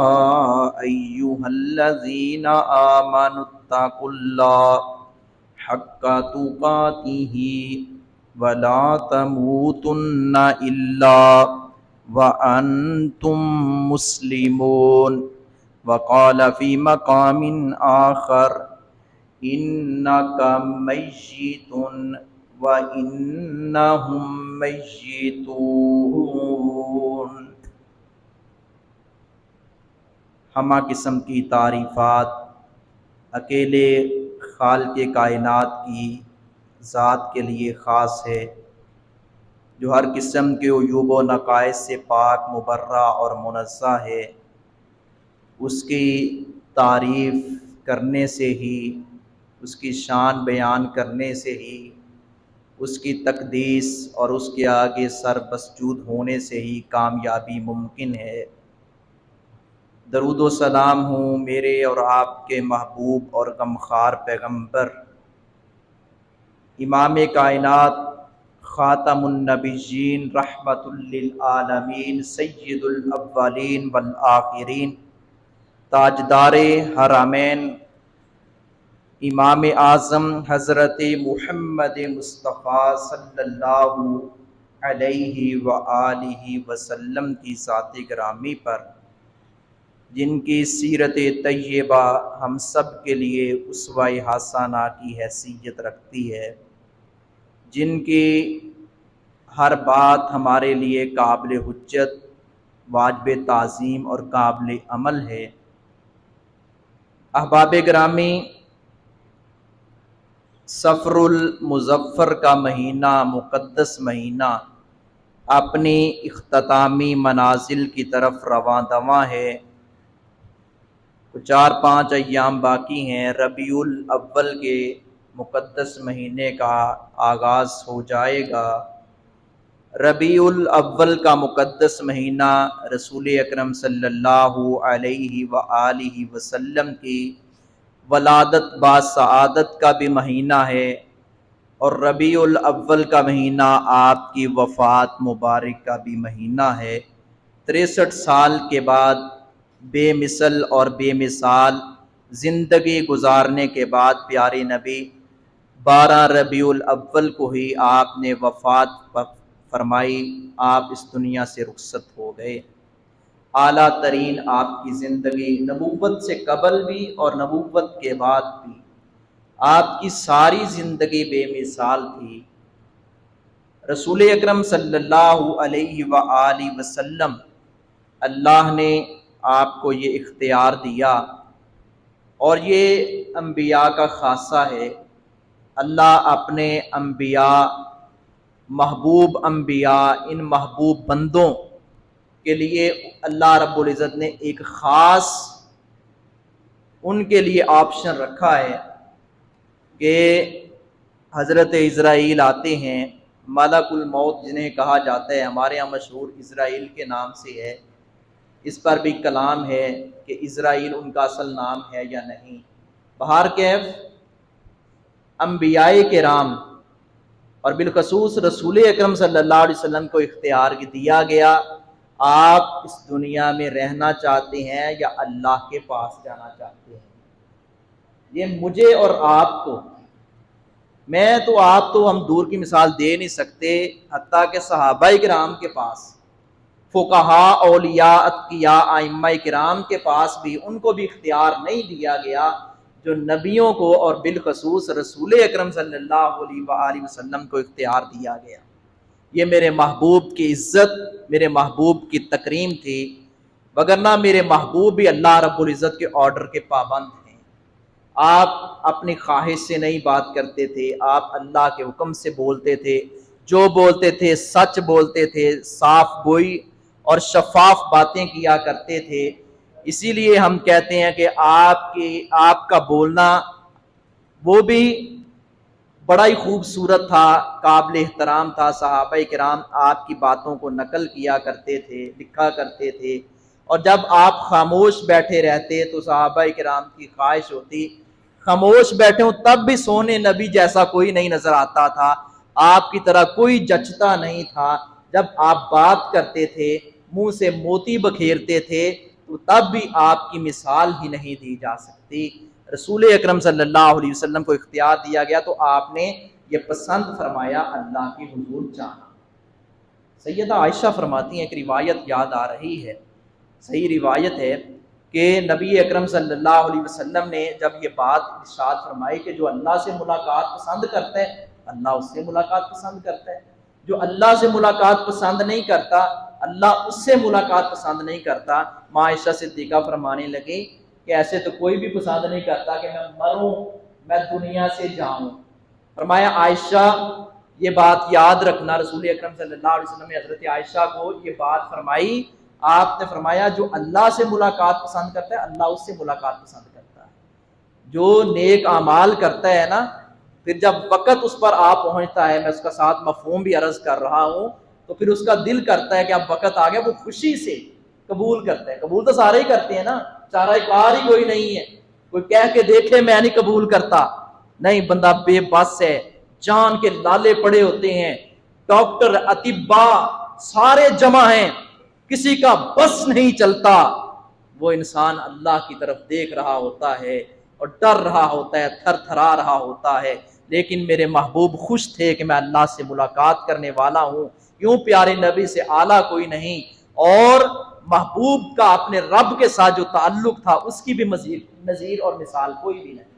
أيها الذين آمنوا اتقوا الله حق تقاته ولا تموتن إلا وأنتم مسلمون. وقال في مقام آخر إنك ميت وإنهم ميتون. ہمہ قسم کی تعریفات اکیلے خالق کائنات کی ذات کے لیے خاص ہے، جو ہر قسم کے عیوب و نقائص سے پاک، مبرہ اور منزہ ہے۔ اس کی تعریف کرنے سے ہی، اس کی شان بیان کرنے سے ہی، اس کی تقدیس اور اس کے آگے سر مسجود ہونے سے ہی کامیابی ممکن ہے۔ درود و سلام ہوں میرے اور آپ کے محبوب اور غمخوار پیغمبر، امام کائنات، خاتم النبیین، رحمت للعالمین، سید الاولین والآخرین، تاجدار حرمین، امام اعظم حضرت محمد مصطفیٰ صلی اللہ علیہ وآلہ وسلم کی ذات گرامی پر، جن کی سیرت طیبہ ہم سب کے لیے اسوہ حسنہ کی حیثیت رکھتی ہے، جن کی ہر بات ہمارے لیے قابل حجت، واجب تعظیم اور قابل عمل ہے۔ احباب گرامی، صفر المظفر کا مہینہ، مقدس مہینہ، اپنی اختتامی منازل کی طرف رواں دواں ہے۔ 4-5 ایام باقی ہیں، ربیع الاول کے مقدس مہینے کا آغاز ہو جائے گا۔ ربیع الاول کا مقدس مہینہ رسول اکرم صلی اللہ علیہ وآلہ وسلم کی ولادت با سعادت کا بھی مہینہ ہے، اور ربیع الاول کا مہینہ آپ کی وفات مبارک کا بھی مہینہ ہے۔ 63 سال کے بعد بے مثل اور بے مثال زندگی گزارنے کے بعد پیارے نبی 12 ربیع الاول کو ہی آپ نے وفات فرمائی، آپ اس دنیا سے رخصت ہو گئے۔ اعلیٰ ترین آپ کی زندگی، نبوت سے قبل بھی اور نبوت کے بعد بھی آپ کی ساری زندگی بے مثال تھی۔ رسول اکرم صلی اللہ علیہ وآلہ وسلم، اللہ نے آپ کو یہ اختیار دیا، اور یہ انبیاء کا خاصہ ہے۔ اللہ اپنے انبیاء، محبوب انبیاء، ان محبوب بندوں کے لیے اللہ رب العزت نے ایک خاص ان کے لیے آپشن رکھا ہے کہ حضرت اسرائیل آتے ہیں، ملک الموت جنہیں کہا جاتا ہے، ہمارے یہاں مشہور اسرائیل کے نام سے ہے، اس پر بھی کلام ہے کہ اسرائیل ان کا اصل نام ہے یا نہیں۔ بہرکیف انبیاء کرام اور بالخصوص رسول اکرم صلی اللہ علیہ وسلم کو اختیار دیا گیا، آپ اس دنیا میں رہنا چاہتے ہیں یا اللہ کے پاس جانا چاہتے ہیں۔ یہ مجھے اور آپ کو، میں تو آپ تو ہم دور کی مثال دے نہیں سکتے، حتیٰ کہ صحابہ کرام کے پاس، فقہاء، اولیاء، اتقیاء، ائمہ کرام کے پاس بھی ان کو بھی اختیار نہیں دیا گیا جو نبیوں کو اور بالخصوص رسول اکرم صلی اللہ علیہ وآلہ وسلم کو اختیار دیا گیا۔ یہ میرے محبوب کی عزت، میرے محبوب کی تکریم تھی، وگرنہ میرے محبوب بھی اللہ رب العزت کے آرڈر کے پابند ہیں۔ آپ اپنی خواہش سے نہیں بات کرتے تھے، آپ اللہ کے حکم سے بولتے تھے، جو بولتے تھے سچ بولتے تھے، صاف گوئی اور شفاف باتیں کیا کرتے تھے۔ اسی لیے ہم کہتے ہیں کہ آپ کا بولنا وہ بھی بڑا ہی خوبصورت تھا، قابل احترام تھا۔ صحابہ کرام آپ کی باتوں کو نقل کیا کرتے تھے، لکھا کرتے تھے، اور جب آپ خاموش بیٹھے رہتے تو صحابہ کرام کی خواہش ہوتی خاموش بیٹھے ہوں تب بھی سونے نبی جیسا کوئی نہیں نظر آتا تھا، آپ کی طرح کوئی جچتا نہیں تھا۔ جب آپ بات کرتے تھے، منہ سے موتی بکھیرتے تھے، تو تب بھی آپ کی مثال ہی نہیں دی جا سکتی۔ رسول اکرم صلی اللہ علیہ وسلم کو اختیار دیا گیا تو آپ نے یہ پسند فرمایا اللہ کی حضور جانا۔ سیدہ عائشہ فرماتی ہیں، ایک روایت یاد آ رہی ہے، صحیح روایت ہے کہ نبی اکرم صلی اللہ علیہ وسلم نے جب یہ بات ارشاد فرمائی کہ جو اللہ سے ملاقات پسند کرتا ہے اللہ اس سے ملاقات پسند کرتا ہے، جو اللہ سے ملاقات پسند نہیں کرتا اللہ اس سے ملاقات پسند نہیں کرتا۔ ماں عائشہ صدیقہ فرمانے لگی کہ ایسے تو کوئی بھی پسند نہیں کرتا کہ میں مروں، میں دنیا سے جاؤں۔ فرمایا عائشہ یہ بات یاد رکھنا، رسول اکرم صلی اللہ علیہ وسلم نے حضرت عائشہ کو یہ بات فرمائی، آپ نے فرمایا جو اللہ سے ملاقات پسند کرتا ہے اللہ اس سے ملاقات پسند کرتا ہے۔ جو نیک اعمال کرتا ہے نا، پھر جب وقت اس پر آ پہنچتا ہے، میں اس کا ساتھ مفہوم بھی عرض کر رہا ہوں، تو پھر اس کا دل کرتا ہے کہ اب وقت آ گیا، وہ خوشی سے قبول کرتا ہے۔ قبول تو سارے ہی کرتے ہیں نا، چارہ کار ہی کوئی نہیں ہے، کوئی کہہ کے دیکھے میں نہیں قبول کرتا، نہیں، بندہ بے بس ہے، جان کے لالے پڑے ہوتے ہیں، ڈاکٹر اطباء سارے جمع ہیں، کسی کا بس نہیں چلتا، وہ انسان اللہ کی طرف دیکھ رہا ہوتا ہے اور ڈر رہا ہوتا ہے، تھر تھرا رہا ہوتا ہے، لیکن میرے محبوب خوش تھے کہ میں اللہ سے ملاقات کرنے والا ہوں۔ یوں پیارے نبی سے اعلیٰ کوئی نہیں، اور محبوب کا اپنے رب کے ساتھ جو تعلق تھا اس کی بھی نظیر اور مثال کوئی بھی نہیں۔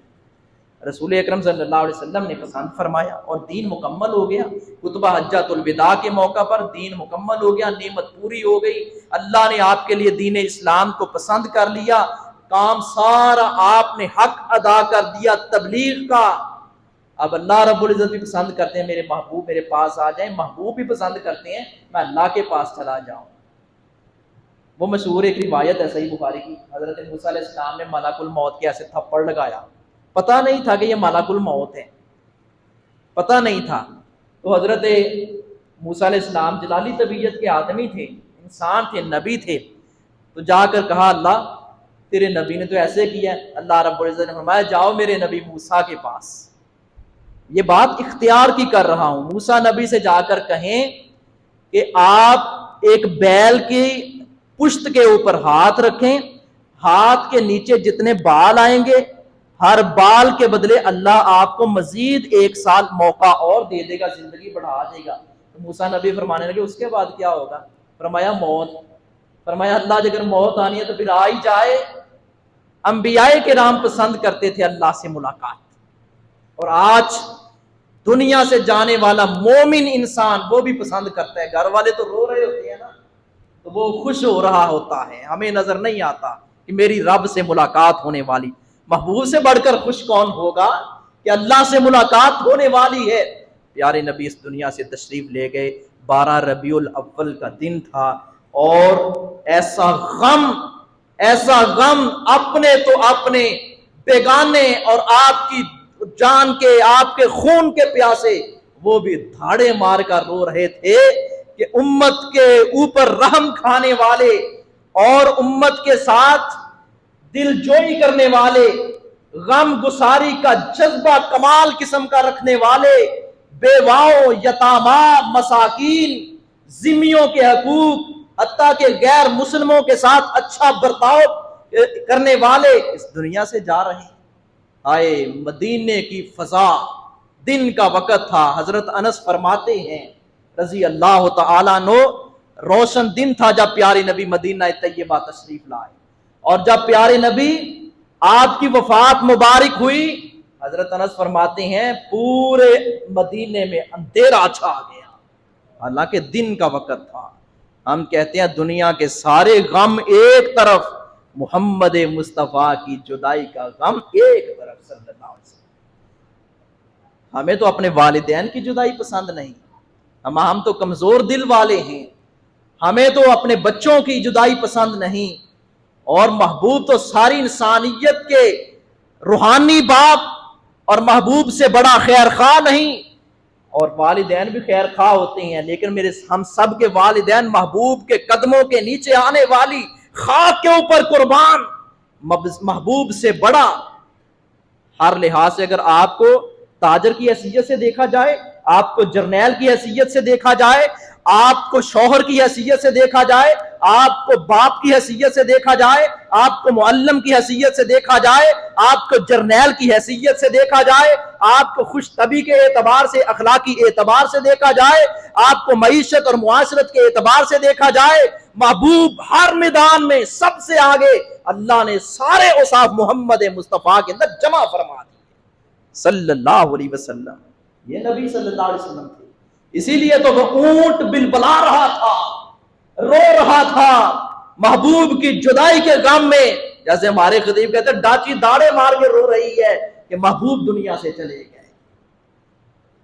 رسول اکرم صلی اللہ علیہ وسلم نے پسند فرمایا اور دین مکمل ہو گیا۔ خطبہ حجۃ الوداع کے موقع پر دین مکمل ہو گیا، نعمت پوری ہو گئی، اللہ نے آپ کے لیے دین اسلام کو پسند کر لیا، کام سارا آپ نے حق ادا کر دیا تبلیغ کا۔ اب اللہ رب العزت بھی پسند کرتے ہیں میرے محبوب میرے پاس آ جائیں، محبوب بھی پسند کرتے ہیں میں اللہ کے پاس چلا جاؤں۔ وہ مشہور ایک روایت ہے صحیح بخاری کی، حضرت موسیٰ علیہ السلام نے ملک الموت کے ایسے تھپڑ لگایا، پتہ نہیں تھا کہ یہ ملک الموت ہے، پتہ نہیں تھا، تو حضرت موسیٰ علیہ السلام جلالی طبیعت کے آدمی تھے، انسان تھے، نبی تھے، تو جا کر کہا اللہ تیرے نبی نے تو ایسے کیا ہے۔ اللہ رب العزت نے فرمایا جاؤ میرے نبی موسیٰ کے پاس، یہ بات اختیار کی کر رہا ہوں، موسیٰ نبی سے جا کر کہیں کہ آپ ایک بیل کی پشت کے اوپر ہاتھ رکھیں، ہاتھ کے نیچے جتنے بال آئیں گے ہر بال کے بدلے اللہ آپ کو مزید 1 سال موقع اور دے دے گا، زندگی بڑھا دے گا۔ تو موسیٰ نبی فرمانے لگے اس کے بعد کیا ہوگا؟ فرمایا موت۔ فرمایا اللہ اگر موت آنی ہے تو پھر آ ہی جائے۔ انبیاء کرام پسند کرتے تھے اللہ سے ملاقات، اور آج دنیا سے جانے والا مومن انسان وہ بھی پسند کرتا ہے۔ گھر والے تو رو رہے ہوتے ہیں نا، تو وہ خوش ہو رہا ہوتا ہے، ہمیں نظر نہیں آتا کہ میری رب سے ملاقات ہونے والی۔ محبوب سے بڑھ کر خوش کون ہوگا کہ اللہ سے ملاقات ہونے والی ہے۔ پیارے نبی اس دنیا سے تشریف لے گئے، 12 ربیع الاول کا دن تھا، اور ایسا غم اپنے تو اپنے، بیگانے اور آپ کی جان کے آپ کے خون کے پیاسے وہ بھی دھاڑے مار کر رو رہے تھے کہ امت کے اوپر رحم کھانے والے اور امت کے ساتھ دل جوئی کرنے والے، غم گساری کا جذبہ کمال قسم کا رکھنے والے، بیواؤں، یتاماں، مساکین، ذمیوں کے حقوق، حتیٰ کہ غیر مسلموں کے ساتھ اچھا برتاؤ کرنے والے اس دنیا سے جا رہے ہیں۔ آئے مدینے کی فضا، دن کا وقت تھا، حضرت انس فرماتے ہیں رضی اللہ تعالیٰ عنہ، روشن دن تھا جب پیارے نبی مدینہ طیبہ تشریف لائے، اور جب پیارے نبی آپ کی وفات مبارک ہوئی، حضرت انس فرماتے ہیں پورے مدینے میں اندھیرا چھا گیا، حالانکہ دن کا وقت تھا۔ ہم کہتے ہیں دنیا کے سارے غم ایک طرف، محمد مصطفیٰ کی جدائی کا غم ایک طرف صلی اللہ علیہ وسلم۔ ہمیں تو اپنے والدین کی جدائی پسند نہیں، ہم تو کمزور دل والے ہیں، ہمیں تو اپنے بچوں کی جدائی پسند نہیں، اور محبوب تو ساری انسانیت کے روحانی باپ اور محبوب سے بڑا خیر خواہ نہیں، اور والدین بھی خیر خواہ ہوتے ہیں، لیکن ہم سب کے والدین محبوب کے قدموں کے نیچے آنے والی خاک کے اوپر قربان، محبوب سے بڑا ہر لحاظ سے۔ اگر آپ کو تاجر کی حیثیت سے دیکھا جائے، آپ کو جرنیل کی حیثیت سے دیکھا جائے، آپ کو شوہر کی حیثیت سے دیکھا جائے, آپ کو باپ کی حیثیت سے دیکھا جائے, آپ کو معلم کی حیثیت سے دیکھا جائے, آپ کو جرنیل کی حیثیت سے دیکھا جائے, آپ کو خوش طبعی کے اعتبار سے, اخلاقی اعتبار سے دیکھا جائے, آپ کو معیشت اور معاشرت کے اعتبار سے دیکھا جائے, محبوب ہر میدان میں سب سے آگے. اللہ نے سارے اوصاف محمد مصطفیٰ کے اندر جمع فرما دی صلی اللہ علیہ وسلم. یہ نبی صلی اللہ علیہ وسلم تھے. اسی لیے تو وہ اونٹ بلبلا رہا تھا, رو رہا تھا محبوب کی جدائی کے غم میں, جیسے ہمارے خطیب کہتے ہیں ڈاچی داڑے مار کے رو رہی ہے کہ محبوب دنیا سے چلے گئے.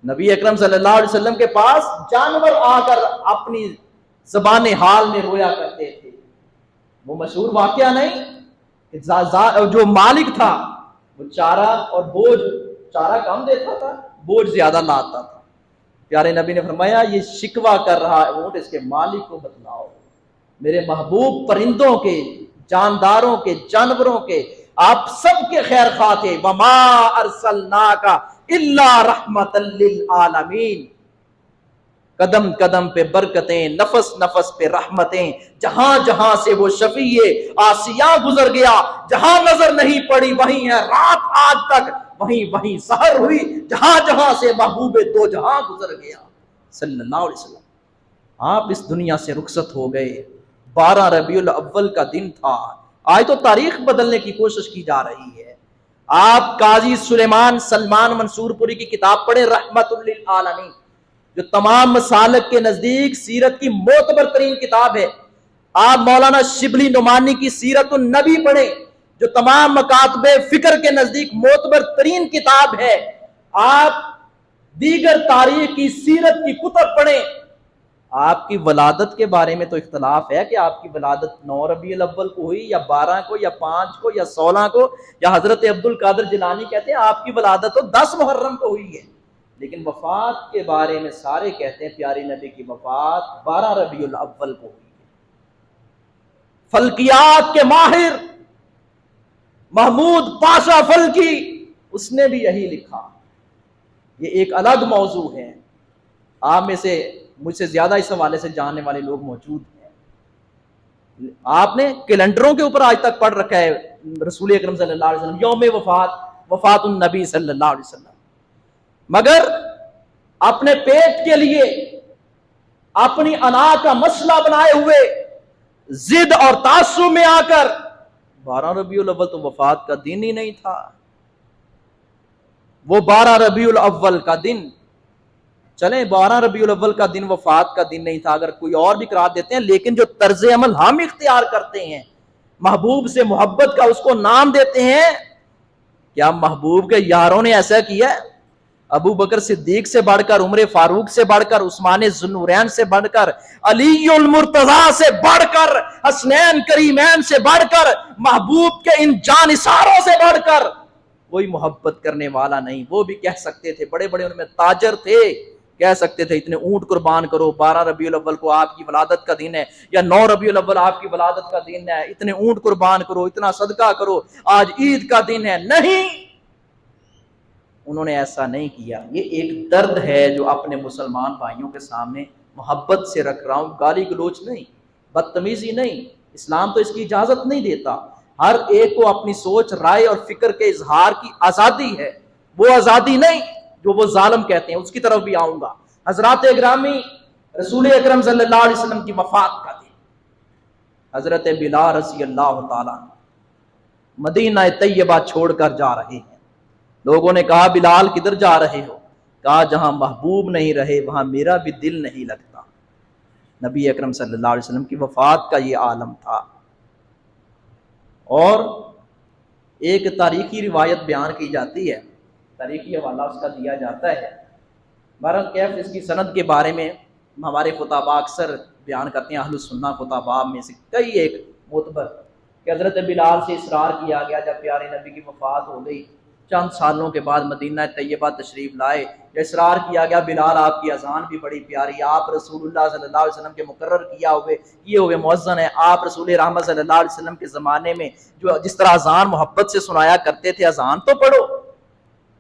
نبی اکرم صلی اللہ علیہ وسلم کے پاس جانور آ کر اپنی زبان حال میں رویا کرتے تھے. وہ مشہور واقعہ نہیں کہ جو مالک تھا وہ چارہ اور بوجھ, چارہ کم دیتا تھا, بوجھ زیادہ لاتا تھا. پیارے نبی نے فرمایا یہ شکوہ کر رہا ہے اونٹ, اس کے مالک کو بتلاؤ. میرے محبوب پرندوں کے, جانداروں کے, جانوروں کے آپ سب کے خیر خواہ تھے. وما ارسلناک الا رحمۃ للعالمین. قدم قدم پہ برکتیں, نفس نفس پہ رحمتیں, جہاں جہاں سے وہ شفیع آسیہ گزر گیا, جہاں نظر نہیں پڑی وہیں ہے رات آج تک, وہیں وہیں سحر ہوئی, جہاں جہاں سے محبوب دو جہاں گزر گیا صلی اللہ علیہ وسلم. آپ اس دنیا سے رخصت ہو گئے. 12 ربیع الاول کا دن تھا. آج تو تاریخ بدلنے کی کوشش کی جا رہی ہے. آپ قاضی سلیمان سلمان منصور پوری کی کتاب پڑھیں رحمت للعالمین, جو تمام مسالک کے نزدیک سیرت کی معتبر ترین کتاب ہے. آپ مولانا شبلی نعمانی کی سیرت النبی پڑھیں, جو تمام مکاتب فکر کے نزدیک معتبر ترین کتاب ہے. آپ دیگر تاریخ کی سیرت کی کتب پڑھیں. آپ کی ولادت کے بارے میں تو اختلاف ہے کہ آپ کی ولادت 9 ربیع الاول کو ہوئی یا 12 کو یا 5 کو یا 16 کو, یا حضرت عبد القادر جیلانی کہتے ہیں آپ کی ولادت تو 10 محرم کو ہوئی ہے. لیکن وفات کے بارے میں سارے کہتے ہیں پیارے نبی کی وفات 12 ربیع الاول کو ہوئی ہے. فلکیات کے ماہر محمود پاشا فلکی, اس نے بھی یہی لکھا. یہ ایک الگ موضوع ہے. آپ میں سے مجھ سے زیادہ اس حوالے سے جاننے والے لوگ موجود ہیں. آپ نے کیلنڈروں کے اوپر آج تک پڑھ رکھا ہے رسول اکرم صلی اللہ علیہ وسلم یوم وفات, وفات النبی صلی اللہ علیہ وسلم, مگر اپنے پیٹ کے لیے اپنی انا کا مسئلہ بنائے ہوئے ضد اور تعصب میں آ کر 12 ربیع الاول تو وفات کا دن ہی نہیں تھا. وہ 12 ربیع الاول کا دن, چلیں 12 ربیع الاول کا دن وفات کا دن نہیں تھا, اگر کوئی اور بھی قرار دیتے ہیں, لیکن جو طرز عمل ہم اختیار کرتے ہیں محبوب سے محبت کا, اس کو نام دیتے ہیں. کیا محبوب کے یاروں نے ایسا کیا ہے؟ ابو بکر صدیق سے بڑھ کر, عمر فاروق سے بڑھ کر, عثمان ذوالنورین سے بڑھ کر, علی المرتضیٰ سے بڑھ کر, حسنین کریمین سے بڑھ کر, محبوب کے ان جانثاروں سے بڑھ کر کوئی محبت کرنے والا نہیں. وہ بھی کہہ سکتے تھے, بڑے بڑے ان میں تاجر تھے, کہہ سکتے تھے اتنے اونٹ قربان کرو, 12 ربیع الاول کو آپ کی ولادت کا دن ہے, یا 9 ربیع الاول آپ کی ولادت کا دن ہے, اتنے اونٹ قربان کرو, اتنا صدقہ کرو, آج عید کا دن ہے. نہیں, انہوں نے ایسا نہیں کیا. یہ ایک درد ہے جو اپنے مسلمان بھائیوں کے سامنے محبت سے رکھ رہا ہوں, گالی گلوچ نہیں, بدتمیزی نہیں. اسلام تو اس کی اجازت نہیں دیتا. ہر ایک کو اپنی سوچ, رائے اور فکر کے اظہار کی آزادی ہے, وہ آزادی نہیں جو وہ ظالم کہتے ہیں, اس کی طرف بھی آؤں گا. حضرات اکرامی, رسول اکرم صلی اللہ علیہ وسلم کی وفات کا دن, حضرت بلال رضی اللہ تعالیٰ مدینہ طیبہ چھوڑ کر جا رہے ہیں. لوگوں نے کہا بلال کدھر جا رہے ہو؟ کہا جہاں محبوب نہیں رہے وہاں میرا بھی دل نہیں لگتا. نبی اکرم صلی اللہ علیہ وسلم کی وفات کا یہ عالم تھا. اور ایک تاریخی روایت بیان کی جاتی ہے, تاریخی حوالہ اس کا دیا جاتا ہے. بہرحال کیف اس کی سند کے بارے میں ہمارے خطباء اکثر بیان کرتے ہیں, اہل السنہ خطباء میں سے کئی ایک معتبر, کہ حضرت بلال سے اصرار کیا گیا جب پیارے نبی کی وفات ہو گئی, چند سالوں کے بعد مدینہ طیبہ تشریف لائے, اصرار کیا گیا بلال آپ کی اذان بھی بڑی پیاری, آپ رسول اللہ صلی اللہ علیہ وسلم کے مقرر کیے ہوئے مؤذن ہیں, آپ رسول رحمت صلی اللہ علیہ وسلم کے زمانے میں جو جس طرح اذان محبت سے سنایا کرتے تھے, اذان تو پڑھو.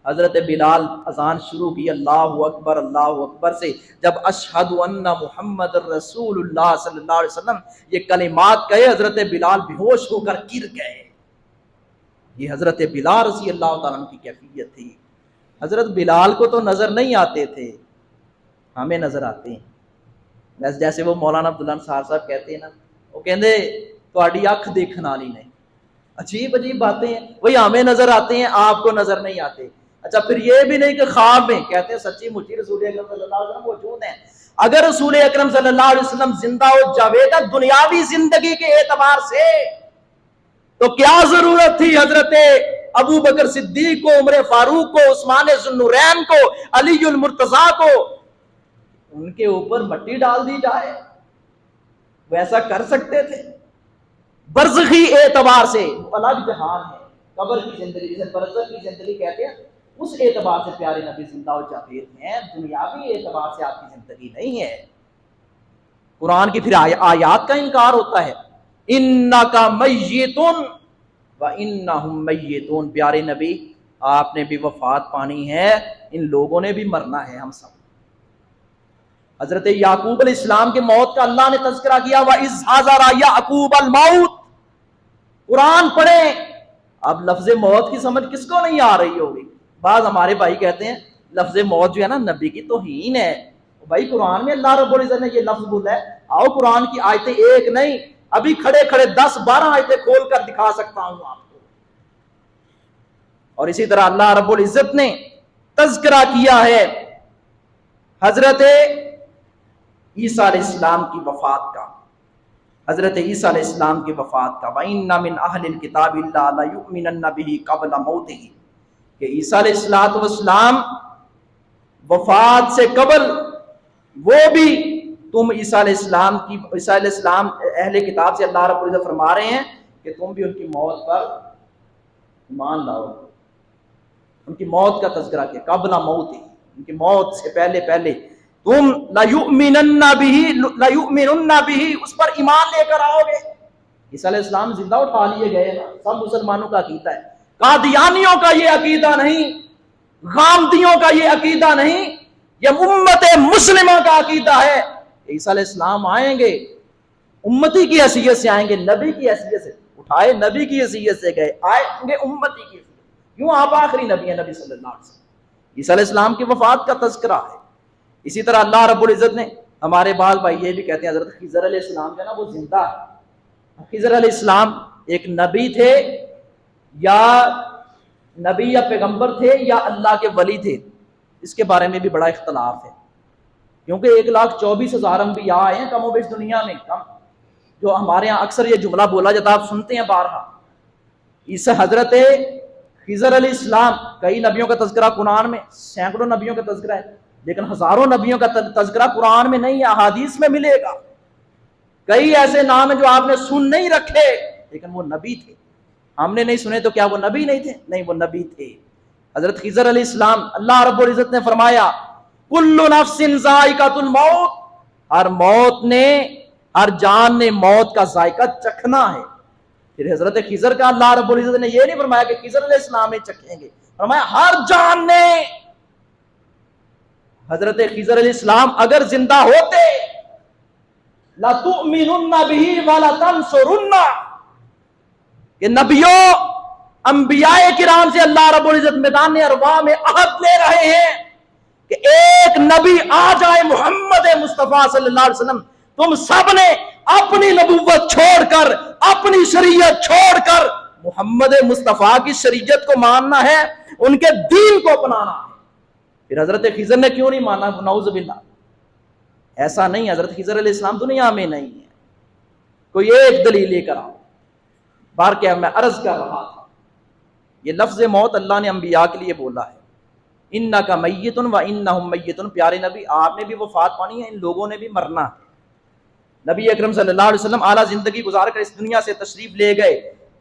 حضرت بلال اذان شروع کی اللہ اکبر سے، جب اشہد ان محمد رسول اللہ صلی اللہ علیہ وسلم یہ کلمات کہے، حضرت بلال بے ہوش ہو کر گر گئے۔ یہ حضرت بلال رضی اللہ تعالیٰ عنہ کی کیفیت تھی۔ حضرت بلال کو تو نظر نہیں آتے تھے، ہمیں نظر آتے ہیں۔ جیسے وہ مولانا عبداللہ صاحب کہتے ہیں نا، وہ کہندے تہاڈی اکھ دیکھن والی نہیں۔ عجیب عجیب باتیں ہیں، وہی ہمیں نظر آتے ہیں، آپ کو نظر نہیں آتے۔ اچھا پھر یہ بھی نہیں کہ خواب میں، کہتے ہیں سچی مچی رسول اکرم صلی اللہ علیہ وسلم موجود ہیں۔ اگر رسول اکرم صلی اللہ علیہ وسلم زندہ ہو جاوید دنیاوی زندگی کے اعتبار سے، تو کیا ضرورت تھی حضرت ابو بکر صدیق کو، عمر فاروق کو، عثمان ذو النورین کو، علی المرتضیٰ کو ان کے اوپر مٹی ڈال دی جائے؟ ویسا کر سکتے تھے؟ برزخی اعتبار سے الگ جہان ہے، قبر کی زندگی جسے برزخ کی زندگی کہتے ہیں، اس اعتبار سے پیارے نبی زندہ و جاوید ہیں، دنیاوی اعتبار سے آپ کی زندگی نہیں ہے۔ قرآن کی پھر آیات کا انکار ہوتا ہے، انکا میتون وانہم میتون، پیارے نبی آپ نے بھی وفات پانی ہے، ان لوگوں نے بھی مرنا ہے، ہم سب۔ حضرت یعقوب علیہ السلام کے موت کا اللہ نے تذکرہ کیا، وَإِذْ حَضَرَ يَعْقُوبَ الْمَوْتِ، قرآن پڑھیں۔ اب لفظ موت کی سمجھ کس کو نہیں آ رہی ہوگی؟ بعض ہمارے بھائی کہتے ہیں لفظ موت جو ہے نا نبی کی توہین ہے۔ بھائی قرآن میں اللہ رب العزت نے یہ لفظ بولا ہے، آؤ قرآن کی آیتیں ایک نہیں، ابھی کھڑے کھڑے 10-12 آیتیں کھول کر دکھا سکتا ہوں آپ کو۔ اور اسی طرح اللہ رب العزت نے تذکرہ کیا ہے حضرت عیسیٰ علیہ السلام کی وفات کا، حضرت عیسیٰ علیہ السلام کی وفات کا، وَإِنَّ مِنْ أَهْلِ الْكِتَابِ إِلَّا لَيُؤْمِنَنَّ بِهِ قَبْلَ مَوْتِهِ، کہ عیسیٰ علیہ السلام وفات سے قبل وہ بھی تم عیسیٰ علیہ السلام اہل کتاب سے اللہ رب العزت فرما رہے ہیں کہ تم بھی ان کی موت پر ایمان لاؤ، ان کی موت کا تذکرہ کیا، قبل موت، ان کی موت سے پہلے تم لَيُؤْمِنُنَّ بِهِ، اس پر ایمان لے کر آؤ گے۔ عیسیٰ علیہ السلام زندہ اٹھا لیے گئے نا، سب مسلمانوں کا عقیدہ ہے، قادیانیوں کا یہ عقیدہ نہیں، غامدیوں کا یہ عقیدہ نہیں، یہ امت مسلمہ کا عقیدہ ہے۔ عیسیٰ علیہ السلام آئیں گے، امتی کی حیثیت سے آئیں گے، نبی کی حیثیت سے اٹھائے، نبی کی حیثیت سے گئے، آئیں گے امتی کی حیثیت، کیوں آپ آخری نبی ہیں نبی صلی اللہ علیہ وسلم۔ عیسیٰ علیہ السلام کی وفات کا تذکرہ ہے۔ اسی طرح اللہ رب العزت نے، ہمارے بعض بھائی یہ بھی کہتے ہیں حضرت خضر علیہ السلام جو ہے نا وہ زندہ ہے۔ خضر علیہ السلام ایک نبی تھے یا پیغمبر تھے یا اللہ کے ولی تھے، اس کے بارے میں بھی بڑا اختلاف ہے، کیونکہ 1,24,000 انبیاء آئے ہیں کم و بیش دنیا میں، جو ہمارے ہاں اکثر یہ جملہ بولا جاتا آپ سنتے ہیں بارہا۔ اس حضرت خضر علیہ السلام، کئی نبیوں کا تذکرہ قرآن میں، سینکڑوں نبیوں کا تذکرہ ہے، لیکن ہزاروں نبیوں کا تذکرہ قرآن میں نہیں ہے، احادیث میں ملے گا۔ کئی ایسے نام ہیں جو آپ نے سن نہیں رکھے لیکن وہ نبی تھے، ہم نے نہیں سنے تو کیا وہ نبی نہیں تھے؟ نہیں، وہ نبی تھے۔ حضرت خضر علیہ السلام، اللہ رب العزت نے فرمایا کل نفس ذائقۃ الموت، ہر جان نے موت کا ذائقہ چکھنا ہے۔ پھر حضرت خضر کا اللہ رب العزت نے یہ نہیں فرمایا کہ خضر علیہ السلام ہی چکھیں گے، فرمایا ہر جان نے۔ حضرت خضر علیہ السلام اگر زندہ ہوتے لَتُؤْمِنُنَّ بِهِ وَلَتَنْصُرُنَّ، کہ نبیوں انبیاء کرام سے اللہ رب العزت میدان ارواح میں عہد لے رہے ہیں کہ ایک نبی آ جائے محمد مصطفیٰ صلی اللہ علیہ وسلم، تم سب نے اپنی نبوت چھوڑ کر، اپنی شریعت چھوڑ کر محمد مصطفیٰ کی شریعت کو ماننا ہے، ان کے دین کو اپنانا ہے۔ پھر حضرت خضر نے کیوں نہیں مانا؟ نعوذ باللہ، ایسا نہیں، حضرت خضر علیہ السلام دنیا میں نہیں ہے، کوئی ایک دلیل لے کر آؤ۔ بار کیا میں عرض کر رہا تھا، یہ لفظ موت اللہ نے انبیاء کے لیے بولا ہے، انک میت و انہم میتون، پیارے نبی آپ نے بھی وفات پانی ہے، ان لوگوں نے بھی مرنا ہے۔ نبی اکرم صلی اللہ علیہ وسلم اعلیٰ زندگی گزار کر اس دنیا سے تشریف لے گئے،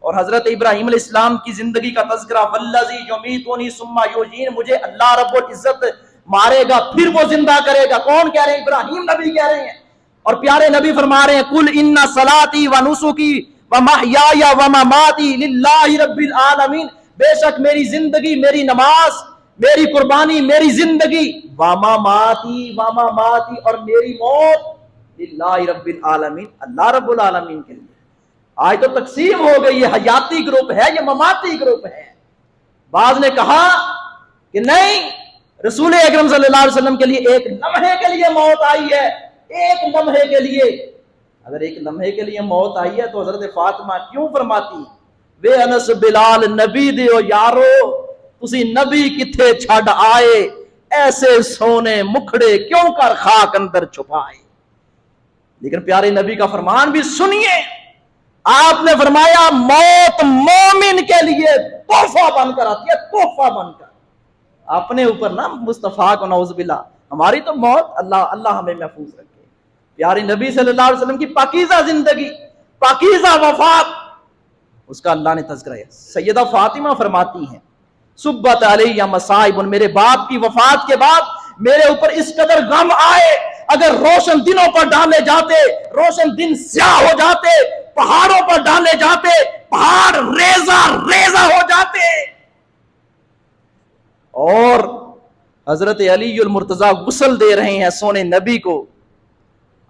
اور حضرت ابراہیم علیہ السلام کی زندگی کا تذکرہ، والذی یمیتنی ثم یحیین، مجھے اللہ رب العزت مارے گا پھر وہ زندہ کرے گا۔ کون کہہ رہے ہیں؟ ابراہیم نبی کہہ رہے ہیں، اور پیارے نبی فرما رہے ہیں قل ان صلاتی و نسکی و محیای و مماتی للہ رب العالمین، بے شک میری زندگی، میری نماز، میری قربانی، میری زندگی، واما ماتی اور میری موت للہ رب العالمین، اللہ رب العالمین کے لیے۔ آج تو تقسیم ہو گئی، یہ حیاتی گروپ ہے، یہ مماتی گروپ ہے۔ بعض نے کہا کہ نہیں، رسول اکرم صلی اللہ علیہ وسلم کے لیے ایک لمحے کے لیے موت آئی ہے، ایک لمحے کے لیے۔ اگر ایک لمحے کے لیے موت آئی ہے تو حضرت فاطمہ کیوں فرماتی وے انس بلال نبی دیو یارو تسی نبی کتھے چھڈ آئے، ایسے سونے مکھڑے کیوں کر خاک اندر چھپائے۔ لیکن پیارے نبی کا فرمان بھی سنیے، آپ نے فرمایا موت مومن کے لیے تحفہ بن کر آتی ہے، تحفہ بن کر۔ اپنے اوپر نا مصطفیٰ کو نعوذ باللہ، ہماری تو موت اللہ ہمیں محفوظ رکھے۔ پیارے نبی صلی اللہ علیہ وسلم کی پاکیزہ زندگی، پاکیزہ وفات، اس کا اللہ نے تذکرہ ہے۔ سیدہ فاطمہ فرماتی ہیں صبت علیہ مصائب، میرے باپ کی وفات کے بعد میرے اوپر اس قدر غم آئے، اگر روشن دنوں پر ڈالے جاتے، روشن دن سیاہ ہو جاتے، پہاڑوں پر ڈالے جاتے، پہاڑ ریزہ ریزہ ہو جاتے۔ اور حضرت علی المرتضیٰ غسل دے رہے ہیں سونے نبی کو،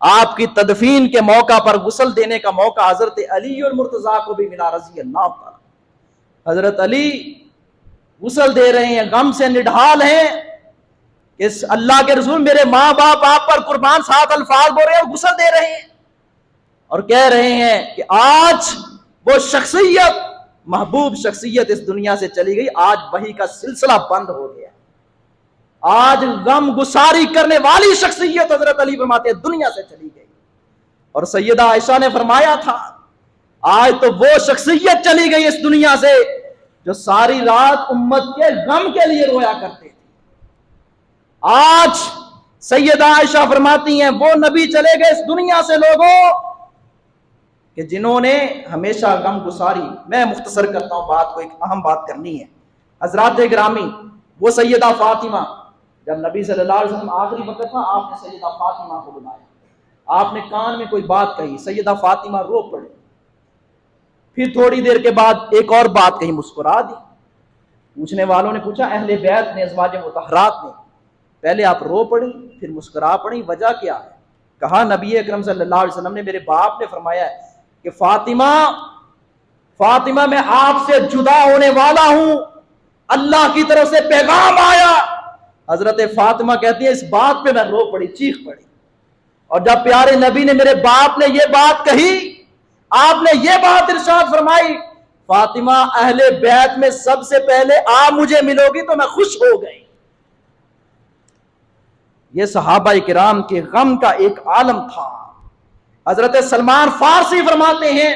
آپ کی تدفین کے موقع پر غسل دینے کا موقع حضرت علی المرتضیٰ کو بھی ملا رضی اللہ تعالی۔ حضرت علی غسل دے رہے ہیں، غم سے نڈھال ہیں کہ اللہ کے رسول میرے ماں باپ آپ پر قربان، 7 الفاظ بول رہے ہیں اور غسل دے رہے ہیں، اور کہہ رہے ہیں کہ آج وہ شخصیت، محبوب شخصیت اس دنیا سے چلی گئی، آج وحی کا سلسلہ بند ہو گیا، آج غم گساری کرنے والی شخصیت حضرت علی فرماتے ہیں دنیا سے چلی گئی۔ اور سیدہ عائشہ نے فرمایا تھا آج تو وہ شخصیت چلی گئی اس دنیا سے جو ساری رات امت کے غم کے لیے رویا کرتے تھے۔ آج سیدہ عائشہ فرماتی ہیں وہ نبی چلے گئے اس دنیا سے لوگوں کہ جنہوں نے ہمیشہ غم گساری۔ میں مختصر کرتا ہوں بات کو، ایک اہم بات کرنی ہے حضرات گرامی۔ وہ سیدہ فاطمہ، جب نبی صلی اللہ علیہ وسلم آخری وقت تھا، آپ نے سیدہ فاطمہ کو بلایا، آپ نے کان میں کوئی بات کہی، سیدہ فاطمہ رو پڑی، پھر تھوڑی دیر کے بعد ایک اور بات کہی، مسکرا دی۔ پوچھنے والوں نے پوچھا، اہل بیت نے، ازواج مطہرات نے، پہلے آپ رو پڑی پھر مسکرا پڑی، وجہ کیا ہے؟ کہا نبی اکرم صلی اللہ علیہ وسلم نے، میرے باپ نے فرمایا ہے کہ فاطمہ میں آپ سے جدا ہونے والا ہوں، اللہ کی طرف سے پیغام آیا۔ حضرت فاطمہ کہتی ہے اس بات پہ میں رو پڑی، چیخ پڑی۔ اور جب پیارے نبی نے، میرے باپ نے یہ بات کہی، آپ نے یہ بات ارشاد فرمائی، فاطمہ اہل بیت میں سب سے پہلے آپ مجھے ملو گی تو میں خوش ہو گئی۔ یہ صحابہ کرام کے غم کا ایک عالم تھا۔ حضرت سلمان فارسی فرماتے ہیں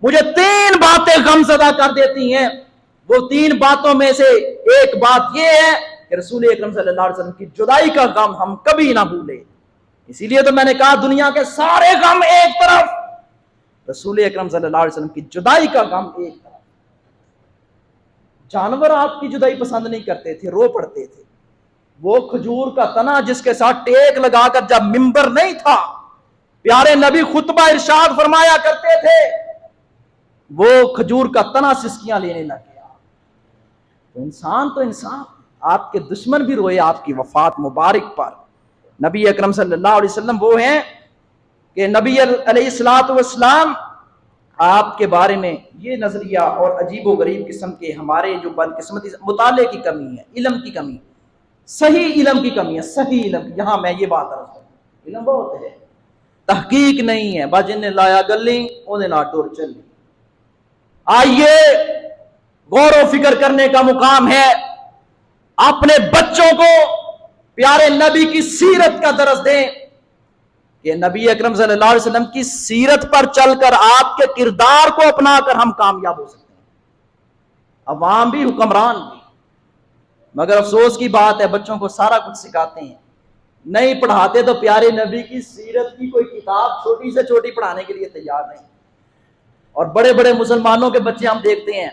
مجھے 3 باتیں غم زدہ کر دیتی ہیں، وہ 3 باتوں میں سے ایک بات یہ ہے کہ رسول اکرم صلی اللہ علیہ وسلم کی جدائی کا غم ہم کبھی نہ بھولے۔ اسی لیے تو میں نے کہا دنیا کے سارے غم ایک طرف، رسول اکرم صلی اللہ علیہ وسلم کی جدائی کا غم ایک طرف۔ جانور آپ کی جدائی پسند نہیں کرتے تھے، رو پڑتے تھے۔ وہ کھجور کا تنا جس کے ساتھ ٹیک لگا کر، جب ممبر نہیں تھا، پیارے نبی خطبہ ارشاد فرمایا کرتے تھے، وہ کھجور کا تنا سسکیاں لینے لگ گیا۔ تو انسان، آپ کے دشمن بھی روئے آپ کی وفات مبارک پر۔ نبی اکرم صلی اللہ علیہ وسلم وہ ہیں کہ نبی علیہ السلام آپ کے بارے میں یہ نظریہ اور عجیب و غریب قسم کے ہمارے جو بدقسمتی، مطالعے کی کمی ہے، علم کی کمی، صحیح علم کی کمی ہے، صحیح علم۔ یہاں میں یہ بات رکھتا ہوں، علم بہت ہے، تحقیق نہیں ہے، بس جن لایا گلی انہیں نہ ٹور چلی۔ آئیے غور و فکر کرنے کا مقام ہے، اپنے بچوں کو پیارے نبی کی سیرت کا درس دیں کہ نبی اکرم صلی اللہ علیہ وسلم کی سیرت پر چل کر، آپ کے کردار کو اپنا کر ہم کامیاب ہو سکتے ہیں، عوام بھی حکمران بھی۔ مگر افسوس کی بات ہے بچوں کو سارا کچھ سکھاتے ہیں، نہیں پڑھاتے تو پیارے نبی کی سیرت کی کوئی کتاب چھوٹی سے چھوٹی پڑھانے کے لیے تیار نہیں۔ اور بڑے بڑے مسلمانوں کے بچے ہم دیکھتے ہیں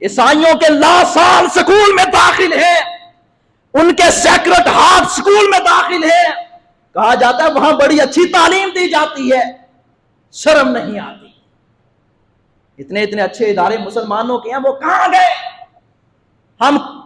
عیسائیوں کے لاسال سکول میں داخل ہیں، ان کے سیکرٹ ہارٹ سکول میں داخل ہیں، کہا جاتا ہے وہاں بڑی اچھی تعلیم دی جاتی ہے، شرم نہیں آتی۔ اتنے اتنے اچھے ادارے مسلمانوں کے ہیں، وہ کہاں گئے؟ ہم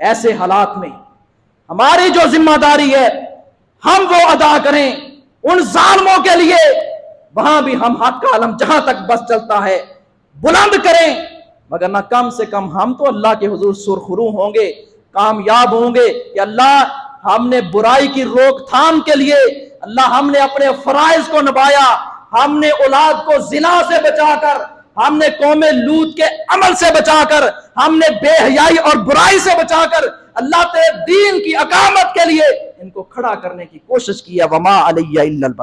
ایسے حالات میں ہماری جو ذمہ داری ہے ہم وہ ادا کریں ان ظالموں کے لیے، وہاں بھی ہم حق کا علم جہاں تک بس چلتا ہے بلند کریں، مگر نہ کم سے کم ہم تو اللہ کے حضور سرخرو ہوں گے، کامیاب ہوں گے کہ اللہ ہم نے برائی کی روک تھام کے لیے، اللہ ہم نے اپنے فرائض کو نبھایا، ہم نے اولاد کو زنا سے بچا کر، ہم نے قوم لوط کے عمل سے بچا کر، ہم نے بے حیائی اور برائی سے بچا کر اللہ تیرے دین کی اقامت کے لیے ان کو کھڑا کرنے کی کوشش کی ہے۔ وما علیہ الا البلاغ۔